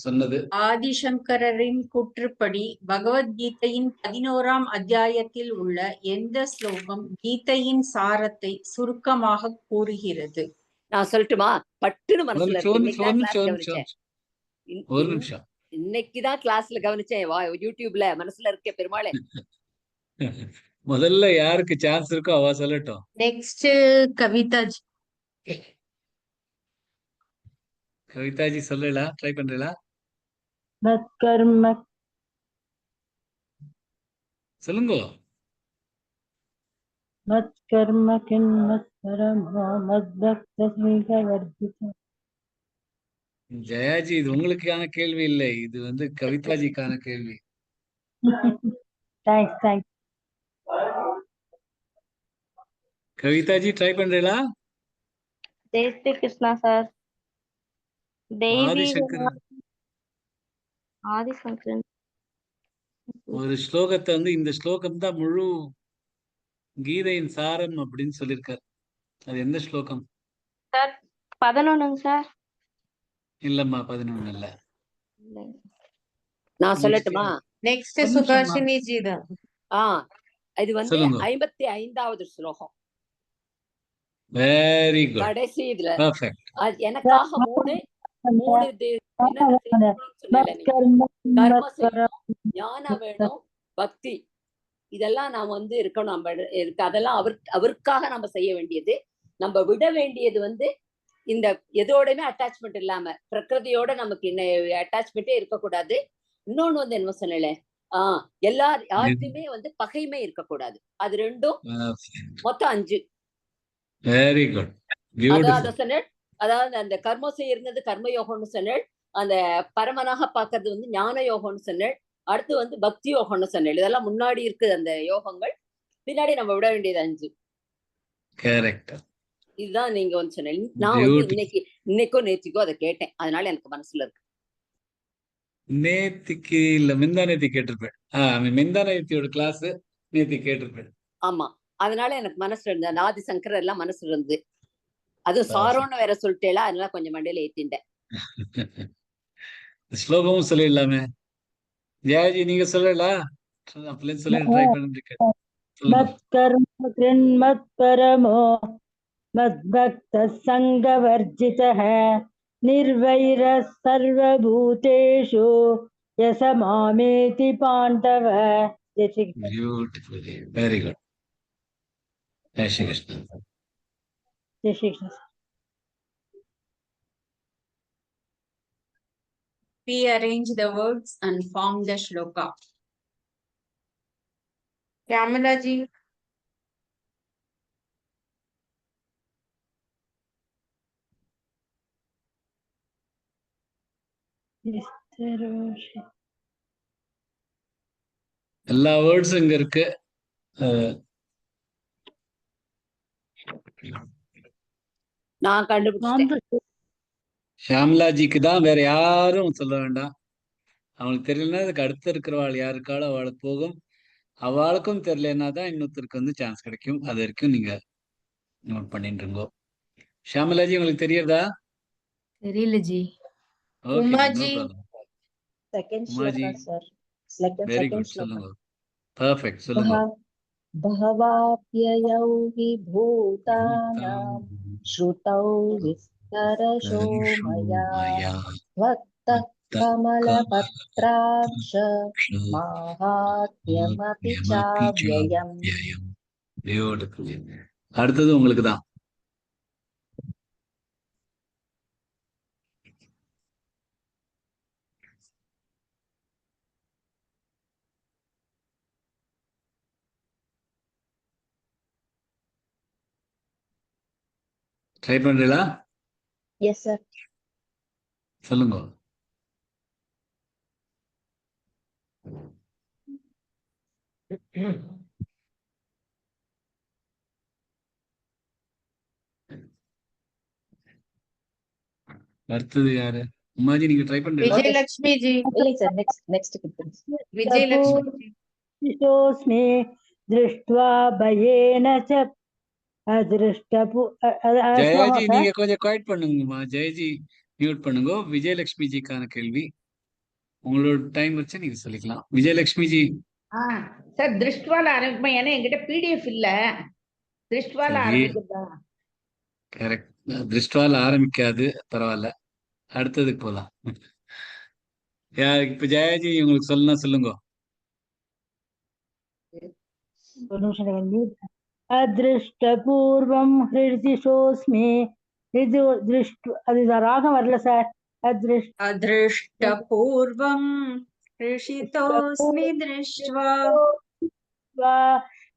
சொன்னது. ஆதிசங்கரின் கூற்றுப்படி பகவத்கீதையின் 11ஆம் அத்தியாயத்தில் உள்ள எந்த ஸ்லோகம் கீதையின் சாரத்தை சுருக்கமாக கூறுகிறது? நான் சொல்லட்டுமா? பட்டுன்னு மனசுல ஒரு நிமிஷம். இன்னைக்குதான் கிளாஸ்ல கவனிச்சேன். யூடியூப்ல மனசுல இருக்க பெருமாளே. முதல்ல யாருக்கு சான்ஸ் இருக்கோ அவ சொல்லட்டும். நெக்ஸ்ட் கவிதாஜி. கவிதாஜி சொல்லலாம், ட்ரை பண்றீங்களா? மத்கர்ம சொல்லுங்க. மத்கர்ம கின்மத்பரமோ மத்பக்த ஸ்ரீகவர்ஜித. ஜெயாஜி, இது உங்களுக்கான கேள்வி இல்லை, இது வந்து கவிதாஜிக்கான கேள்வி. தேங்க்ஸ். கவிதாஜி ட்ரை பண்றீங்களா? ஜெய் ஸ்ரீ கிருஷ்ணா சார். ஆதிசங்கரன் ஒரு ஸ்லோகத்தை வந்து இந்த ஸ்லோகம் தான் முழு கீதையின் சாரம் அப்படின்னு சொல்லியிருக்காரு. அது எந்த ஸ்லோகம் சார்? 11ங்க சார். இல்லம்மா, 11 இல்ல. நான் சொல்லட்டுமா? நெக்ஸ்ட் சுபாஷினி ஜி தான். இது வந்து 55வது ஸ்லோகம். Very good. கடைசி இதுல பெர்ஃபெக்ட். எனக்காக 3 ஞான வேணும், பக்தி, இதெல்லாம் நாம் வந்து இருக்கணும். நம்ம இருக்கு, அதெல்லாம் அவருக்காக நம்ம செய்ய வேண்டியது. நம்ம விட வேண்டியது வந்து இந்த எதோடமே அட்டாச்மெண்ட் இல்லாம பிரகிருதியோட நமக்கு அட்டாச்மெண்டே இருக்கக்கூடாது. இன்னொன்னு வந்து என்ன சொன்னல, யாருக்குமே வந்து பகைமை இருக்கக்கூடாது. அது ரெண்டும் மொத்தம் 5. Very good. அதாவது அந்த கர்ம செய்யறது கர்மயோகம்னு சொன்னேன். அந்த பரமனாக பாக்குறது வந்து ஞான யோகம்னு சொன்னேன். அடுத்து வந்து பக்தி யோகம்னு சொன்னேன். இதெல்லாம் முன்னாடி இருக்கு அந்த யோகங்கள், பின்னாடி நம்ம விட வேண்டியது 5. கரெக்ட். இதுதான் நீங்க வந்து சொன்னீங்க. நான் வந்து பியூட்டிஃபுல். இன்னைக்கோ நேத்திக்கோ அதை கேட்டேன், அதனால எனக்கு மனசுல இருக்கு. நேத்திக்கு இல்ல முந்தா நேத்தி கேட்டிருப்பேன். முந்தா நேத்தியோட கிளாஸ் நேத்தி கேட்டிருப்பேன். ஆமா, அதனால எனக்கு மனசுல இருந்த நாதி சங்கரர் எல்லாம் மனசுல இருந்து. அது சாரோன்னு வேற சொல்லிட்டேல, அதனால கொஞ்சம் மண்டையில ஏத்திண்டேன். ஸ்லோகமும் சொல்லிடலாமே. ஜெயாஜி நீங்க சொல்லலாம். அப்பலேருந்து சொல்லி ட்ரை பண்ணிருக்கேன். மத்கர்ம கிருண்மத் பரமோ மத்பக்த சங்கவர்ஜிதः நிர்வைரः சர்வபூதேஷு யசமாமேதி Pandava. Jai Sri Krishna. Beautiful. Very good. Jai Shri Krishna. Jai Sri Krishna. Rearrange the words and form the shloka. Kamala ji. எல்லா வேர்ட்ஸும் இங்க இருக்கு. நான் கண்டுபிடிச்சேன். ஷியாம்லாஜிக்கு தான், வேற யாரும் சொல்ல வேண்டாம். அவங்களுக்கு தெரியலன்னா அதுக்கு அடுத்து இருக்கிறவாள் யாருக்காலும் அவளுக்கு போகும். அவளுக்கும் தெரியலன்னா தான் இன்னொருத்தருக்கு வந்து சான்ஸ் கிடைக்கும். அது வரைக்கும் நீங்க நோட் பண்ணிட்டு இருங்கோ. ஷியாமலாஜி உங்களுக்கு தெரியறதா? தெரியல ji. Umaji. Second Umaji shloka sir. Very good, சொல்லுங்க. பர்ஃபெக்ட், சொல்லுங்க. बहवाप्ययौ हि भूतानां श्रुतौ विस्तरशो मया वक्तः कमलपत्राक्ष माहात्म्यमपि चाव्ययम्. பியூட்டிஃபுல். அடுத்தது உங்களுக்கு தான். ட்ரை பண்றீங்களா? Yes sir. சொல்லுங்க. அடுத்தது யாரு? உமாஜி நீங்க ட்ரை பண்றீங்களா? விஜயலட்சுமி ஜி. இல்லை sir, next விஜயலட்சுமி ஜி. शोस्मि दृष्ट्वा भयेन च अदृष्टपु ஜெயாஜி நீங்க கொஞ்சம் குவைட் பண்ணுங்கம்மா. ஜெயஜி மியூட் பண்ணுங்க. விஜயலட்சுமி ஜிக்கான கேள்வி. உங்களோட டைம் வச்சு நீங்க சொல்லிக்கலாம். விஜயலட்சுமி ஜி. சார் திருஷ்டுவால ஆரம்பிப்பேன், ஏன்னா என்கிட்ட பிடிஎஃப் இல்ல. திருஷ்டுவால ஆரம்பிக்கிறதா? கரெக்ட். திருஷ்டுவால ஆரம்பிக்காது, பரவாயில்ல. அடுத்ததுக்கு போலாம். இப்ப ஜெயாஜி உங்களுக்கு சொல்லணும், சொல்லுங்க. अदृष्टपूर्वं हृदिशोऽस्मि அது ராகம் வரல சார். अदृष्टपूर्वं हृषितोऽस्मि दृष्ट्वा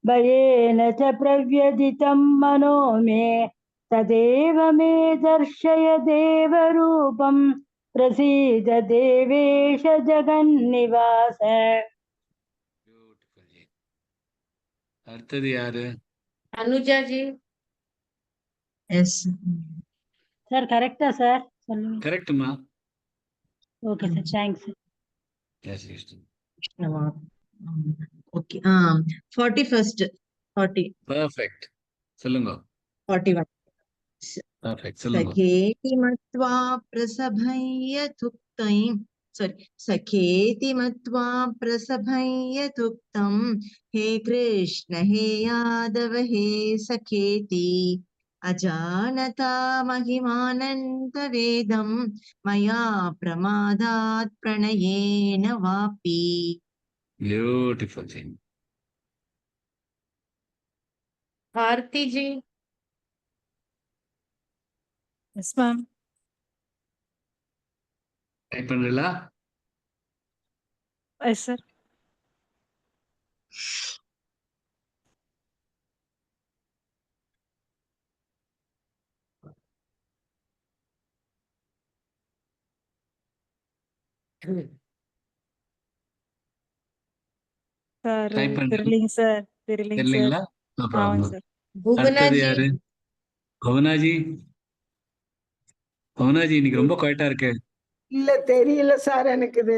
भयेन च प्रव्यथितं मनो मे तदेव मे दर्शय देवरूपं प्रसीद देवेश जगन्निवास. அடுத்தது யாரு? अनुजा जी. எஸ் சார் கரெக்டா சார்? சொல்லுங்க. கரெக்ட்மா. Okay sir, thanks. Okay. 41st 40 perfect. சொல்லுங்க. 41 பர்ஃபெக்ட், சொல்லுங்க. सखेति मत्वा प्रसभय्यतुक्तम् सखेति मत्वा प्रसभय्यतुक्तम् हे कृष्ण हे यादव हे सखेति अजानता महिमानन्तवेदं मया प्रमादात् प्रणयेन वापि. Beautiful ji. Bharati ji. Yes ma'am. Type பண்றீங்களா? Yes sir. டைப் பண்றீங்களா? தெரியலீங்க சார். தெரியலீங்களா? No problem. சார். அடுத்தது புவனாஜி. யாரு? பவனாஜி. பவனாஜி இன்னைக்கு ரொம்ப குவைட்டா இருக்கு. இல்ல தெரியல சார் எனக்கு இது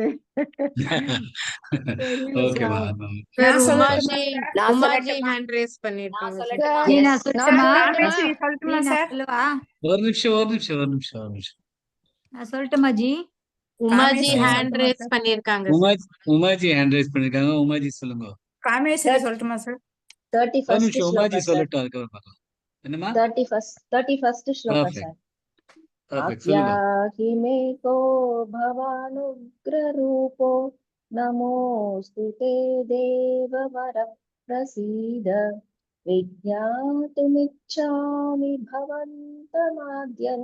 தெரியல ஓகேவா? சார். சார் நான் சொல்லட்டுமா உமாஜி நான் உமாஜி சொல்லட்டுமா? ஹேண்ட் ரைஸ் நான் பண்ணிருக்காங்க சார். சொல்லட்டுமா? ஜி, நான் Yes. சொல்லட்டுமா? சொல்லட்டுமா? ஜி, நான் சொல்லவா? ஒரு நிமிஷம். நான் சொல்லட்டுமா ஜி? உமாஜி காமேஸ்வரி ஹேண்ட் சொல்லட்டுமா ரைஸ் சார்? பண்ணிருக்காங்க சார். உமாஜி ஹேண்ட் ரைஸ் பண்ணிருக்காங்க. உமாஜி சொல்லுங்க. காமேஸ்வரி சொல்லட்டுமா சார்? 31st ஒரு நிமிஷம் ஸ்லோகா உமாஜி சார். சொல்லட்டும், அதுக்கப்புறம் பார்க்கலாம். என்னம்மா? 31st shloka perfect sir. Perfect சொல்லுங்க. आज्ञाहि मे को भवानुग्ररूपो नमोऽस्तु ते देववर प्रसीद विज्ञातुमिच्छामि भवन्तमाद्यं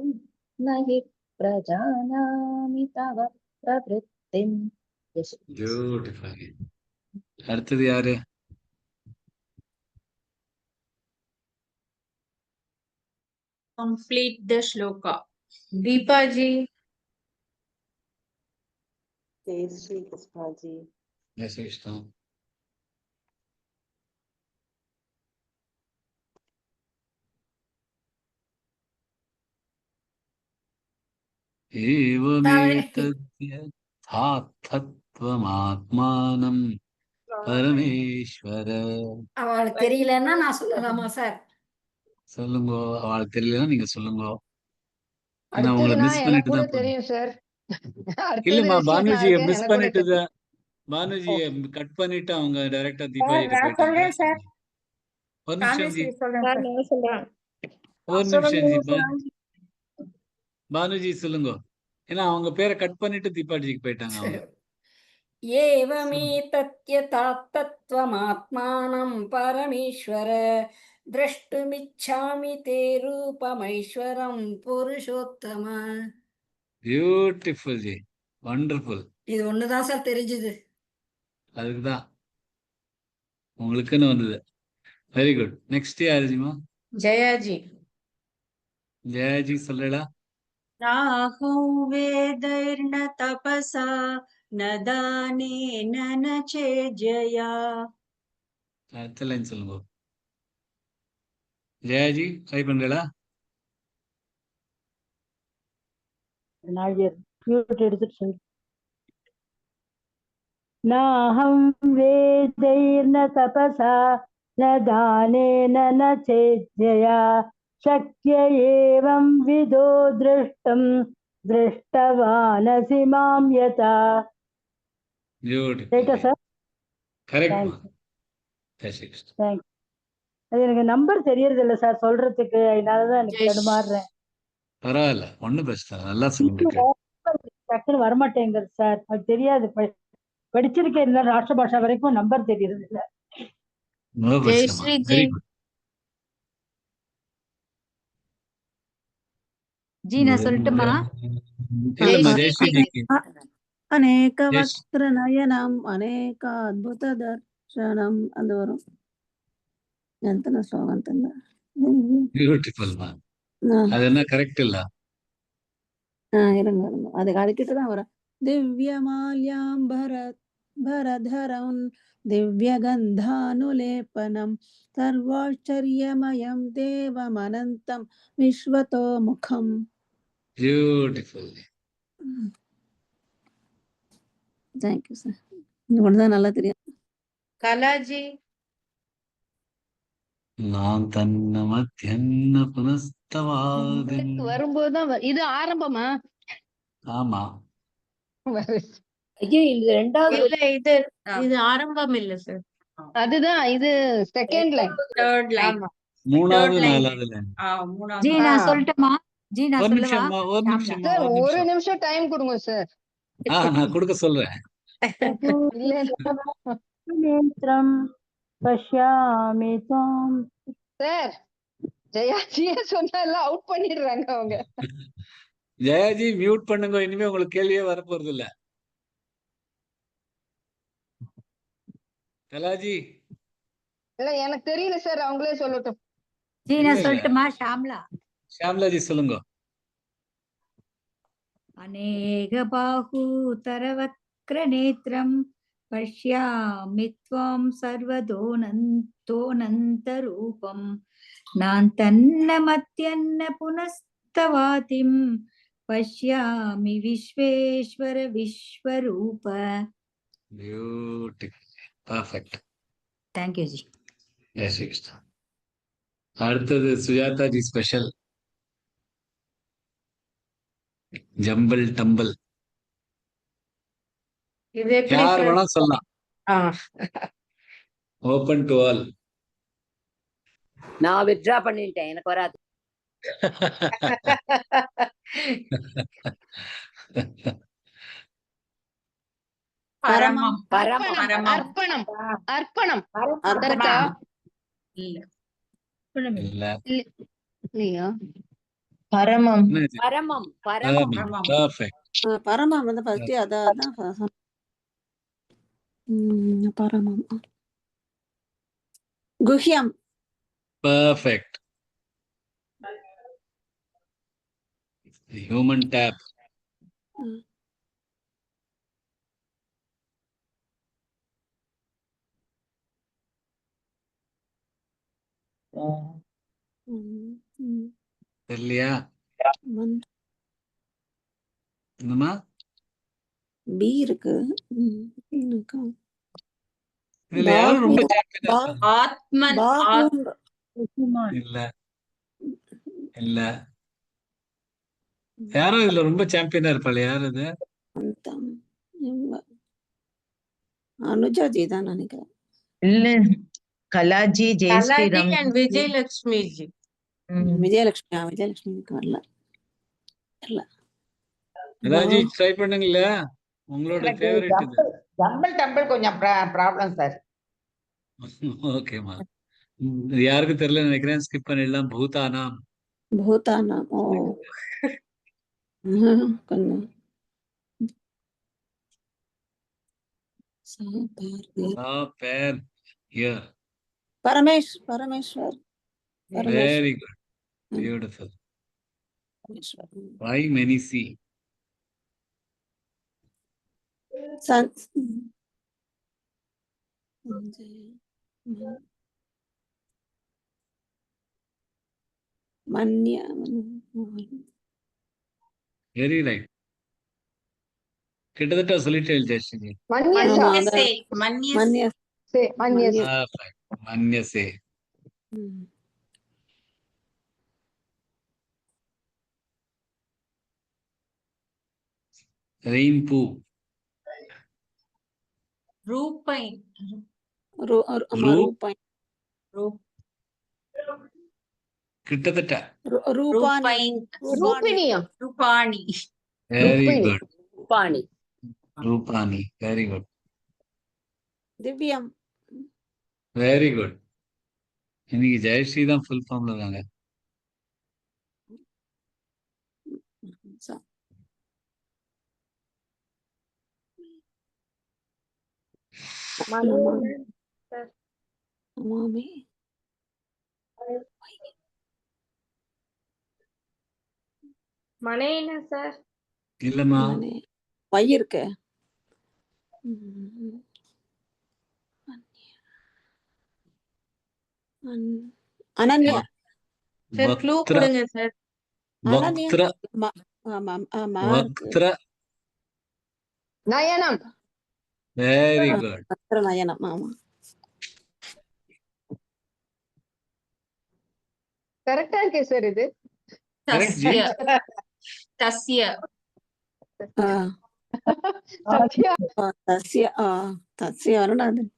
न हि प्रजानामि तव प्रवृत्तिम्. பியூட்டிஃபுல். அடுத்தது யாரு? Complete the shloka. தீபாஜி. जय श्री कृष्ण जी. ஜெய் ஸ்ரீ கிருஷ்ணா. ஏவமேதத்யதாத்மத்வமாத்மானம் பரமேஸ்வர. அவளுக்கு தெரியலன்னா நான் சொல்லலாமா சார்? சொல்லுங்க. அவளுக்கு தெரியலன்னா நீங்க சொல்லுங்க. ஏன்னா உங்களை அடுத்ததுனா மிஸ் எனக்கு பண்ணிட்டு கூட தான் போறேன். தெரியும் சார். அடுத்தது இல்லம்மா, லிஸ்ட்ல நான் பானுஜியை இருக்கேன், மிஸ் எனக்கு கூட பண்ணிட்டு தெரியும். தான். பானுஜியை கட் பண்ணிட்டு அவங்க டைரக்டா சார் தீபாவளிக்கு நான் போயிட்டாங்க. சொல்றேன் சார். ஒரு நிமிஷம் ஜி, காமேஸ்வரி சொல்றேன் சார் சார். நான் சொல்றேன். ஒரு நிமிஷம் ஜி. பானுஜி சொல்லுங்க. ஏன்னா அவங்க பேரை கட் பண்ணிட்டு தீபாவளிக்கு போயிட்டாங்க அவங்க. एवमेतत्यथात्तत्त्वमात्मानं परमेश्वर द्रष्टुमिच्छामि ते रूपमैश्वरं पुरुषोत्तम. Beautiful ji, wonderful. இது ஒண்ணுதான் சார் தெரிஞ்சது. அதுக்குதான் உங்களுக்குன்னு வந்தது. Very good. நெக்ஸ்ட் யாருஜிமா? ஜெயாஜி. ஜெயாஜி சொல்லலா? नाहं वेदैर्न तपसा न दानेन न चेज्जया. அடுத்த லைன் சொல்லுங்க. ஜெயாஜி ட்ரை பண்றீங்களா? நாயர் மியூட் எடுத்துட்டு சொல்லு. नाहं वेदैर्न तपसा न दानेन न चेज्जया शक्य एवं विदो दृष्टं दृष्टवानसि मां यथा. ரைட்டா beautiful. Sir? Correct. Thanks Jai Shri Krishna. Thanks. அது எனக்கு நம்பர் தெரியறது இல்லை சார் சொல்றதுக்கு, அதனாலதான் எனக்கு ஜெய் தடுமாறுறேன். பரவாயில்ல, ஒண்ணும் பிரச்சனை இல்ல. நல்லா சொல்லுங்க. டக்குன்னு வரமாட்டேங்குது சார், அது தெரியாது. படிச்சிருக்கேன், இருந்தாலும் ராஷ்டிர பாஷா வரைக்கும் நம்பர் தெரியறது இல்லை. நோ பிரச்சனை. ஜெயஸ்ரீஜி. Very good. ஜி நான் சொல்லட்டுமா? இல்லம்மா, ஜெயஸ்ரீஜிக்கு. அநேக ஜெயஸ் வக்ர நயனம் அநேக அத்புத தர்ஷனம் அந்த வரும். ఎంత శ్లోకం అంత பியூட்டிஃபுல்மா. அது என்ன கரெக்ட் இல்ல? இருங்க அது அதுக்கிட்ட தான் வரும். दिव्यमाल्याम्बरधरं दिव्यगन्धानुलेपनं सर्वाश्चर्यमयं देवमनन्तं विश्वतोमुखम्. பியூட்டிஃபுல். Thank you sir. இது ஒண்ணுதான் நல்லா தெரியும். கலாஜி. நான் தன்ன மத்தியன்ன புனஸ்தவாதின். வரும்போதுதான் இது ஆரம்பமா? ஆமா. ஐயோ இது ரெண்டாவது இல்ல இது ஆரம்பம் இல்ல சார். அதுதான் இது செகண்ட் லைன். Third line. ஆமா. மூணாவது Third line. நாலாவது லைன். மூணாவது. ஜி நான் சொல்லட்டுமா? ஜி நான் ஒரு சொல்லவா? நிமிஷம்மா, ஒரு நிமிஷம்மா, சார் ஒரு ஒரு நிமிஷம். நிமிஷம் டைம் கொடுங்க சார். நான் கொடுக்க சொல்றேன். இல்ல நேத்ரம் பஷ்யாமி தாம். சார் ஜெயாஜியே சொன்னா எல்லாம் அவுட் பண்ணிடுறாங்க அவங்க. ஜெயாஜி மியூட் பண்ணுங்க, இனிமே உங்களுக்கு கேள்வியே வரப்போறது இல்ல. கலாஜி. இல்ல எனக்கு தெரியல சார், அவங்களே சொல்லட்டும். ஜி இல்ல நான் இல்ல, சொல்லட்டுமா? ஷாம்லா. ஷியாம்லாஜி சொல்லுங்க. அநேக பாஹூதரவக்ர நேத்ரம் பஷ்யாமி த்வாம் சர்வதோனந்தோனந்த ரூபம் नान्तन्नमत्यन्न पुनस्तवातिं पश्यामि विश्वेश्वर विश्वरूप. Beautiful. Perfect. Thank you ji. Yes, yes. அடுத்தது Sujatha G special jumble tumble. இது எப்படி யார் சார்? வேணா சொல்லலாம். Open to all. நான் வித்ட்ரா பண்ணிட்டேன், எனக்கு வராது. பரமம். பரமம். அர்ப்பணம் அர்ப்பணம் கரெக்டா? இல்ல. இல்ல. இல்லையா? பரமம். பரமம். பரமம். Perfect. பரமம் வந்து ஃபர்ஸ்ட் அதான் பரமம். குஹ்யம். Perfect. The human tap. இல்லையா? என்னமா? பி இருக்கு. இதுல யாரும் ரொம்ப சாம்பியனா? ஆத்மன். இல்ல இல்ல. யாரும் இதுல ரொம்ப சாம்பியனா இருப்பாள். யாரு இது? அனுஜாஜி தான் நினைக்கிறேன். இல்ல கலாஜி ஜெயஸ்ரீராம் and விஜயலட்சுமி ஜி. விஜயலட்சுமிக்கு வரல. கலாஜி ட்ரை பண்ணுங்கள. உங்களோட ஃபேவரட் இது. ஜம்பிள் டம்பிள் கொஞ்சம் ப்ராப்ளம் சார். ஓகேமா. யாருக்கு தெரியல நினைக்கிறேன், ஸ்கிப் பண்ணிடலாம். பூதானாம். பூதானாம். ஓ கொஞ்சம் பேர் here. Parameshwar. Very good. Beautiful. Why many see? மன்ய. Very right. கிட்டத்தட்ட சொல்லிட்டேன் ஜெயஸ்ரீ. மன்யசே. ரெயின் பூ. ரூபை. கிட்டத்தட்ட. Rupani. Very good. Rupani. Rupani. Very good. திவ்யம். Very good. இன்னைக்கு ஜெயஸ்ரீ தான் ஃபுல் ஃபார்ம்ல இருக்காங்க. மனைனா சார்? இல்லம்மா. வை இருக்கு. அனன்யா. சார் க்ளூ கொடுங்க சார். வக்த்ர. வக்த்ர. நயனம். Very good. வக்த்ர நயனம். ஆமா கரெக்டா இருக்கே சார் இது. தஸ்ய. தஸ்ய. தஸ்ய. தஸ்ய வரணும்.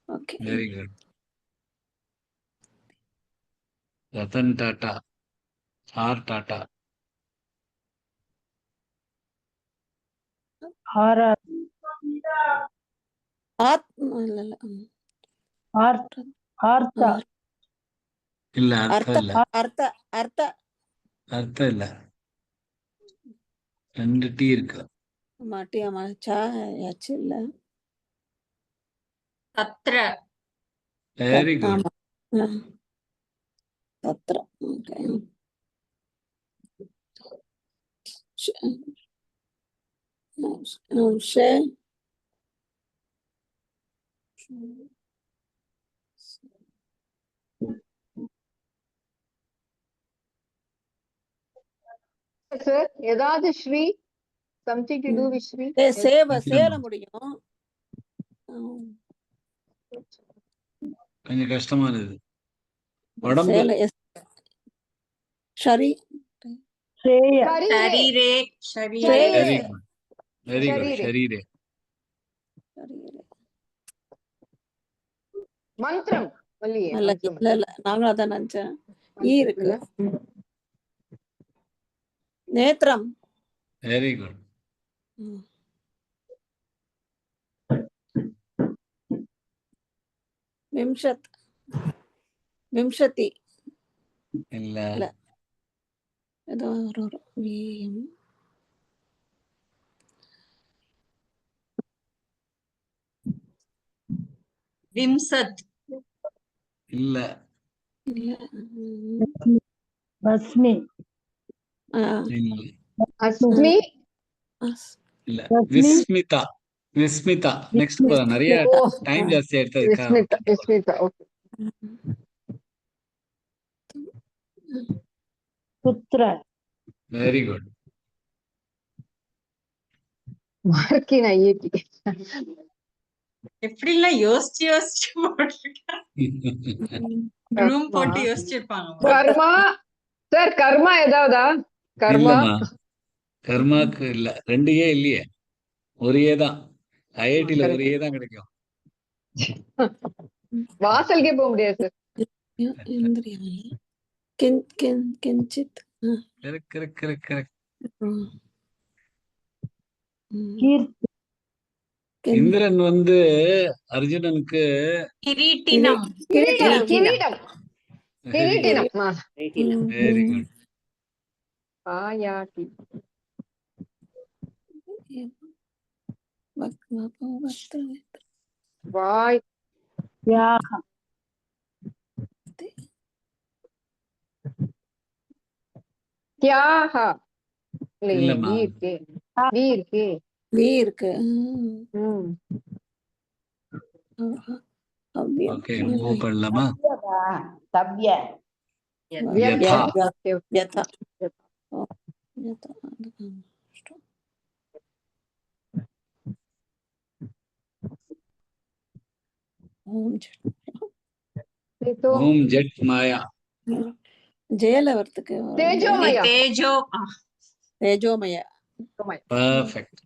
Okay. Very good. Ratan Tata. R Tata. இல்ல அர்த்தம் இல்ல. அர்த்தம் இல்ல. 2 டீ இருக்கு. மாட்டியா மாச்சா யாச்சு இல்ல. தத்ர. Very good. தத்ர. ஓகே. சார் ஏதாவது Sri something to do with Sri சேல முடியும். கொஞ்சம் கஷ்டமானது. உடம்பு சேல ஷரி ಶ್ರೇಯ ಶರೀರೇ ಶರೀರೇ வெரி குட் ஷரீரே. மந்திரம் இல்லையே, இல்ல மந்திரம் இல்ல இல்ல நாங்களும் அதான் நினைச்சேன். ஈ இருக்கு. நேத்திரம். Very good. விம்சத் விம்சதி இல்ல இல்ல ஏதோ ஒரு வீம். விம்சத் இல்ல இல்ல பஸ்மி இல்ல அஸ்மி இல்ல பஸ்மி விஸ்மிதா. விஸ்மிதா நெக்ஸ்ட் போலாம். நிறைய டைம் ஜாஸ்தி எடுத்ததுக்கா. விஸ்மிதா விஸ்மிதா ஓகே. புத்திர வெரி குட். மார்க்கின் ஐஏடி. எப்படிலாம் யோசிச்சு யோசிச்சு போட்டிருக்கேன். ரூம் போட்டு யோசிச்சிருப்பாங்க. கர்மா சார் கர்மா ஏதாவதா? கர்மா இல்லம்மா கர்மாக்கு இல்ல. 2 ஏ இல்லையே, ஒரு ஏ தான். ஐஐடில ஒரு ஏ தான் கிடைக்கும். வாசல்கே போக முடியாது சார். இந்திரியம் கிஞ்சித். Correct correct correct correct. கீர்த்தி இந்திரன் வந்து அர்ஜுனனுக்கு கிரீட்டினம் கிரீடம் கிரீடம் வெரி குட் கிரீடம். Very good. ஆயாட்டி வாய் தியாக தியாகா இல்லையே, இல்லம்மா. வீ இருக்கே வீ இருக்கே. வீ இருக்கு. ஓகே மூவ் பண்ணலாமா? தவ்ய யதா. யதா. ஓம் ஜெட் மாயா. ஜெயல வரத்துக்கு தேஜோமயா தேஜோ தேஜோமய. பர்ஃபெக்ட்.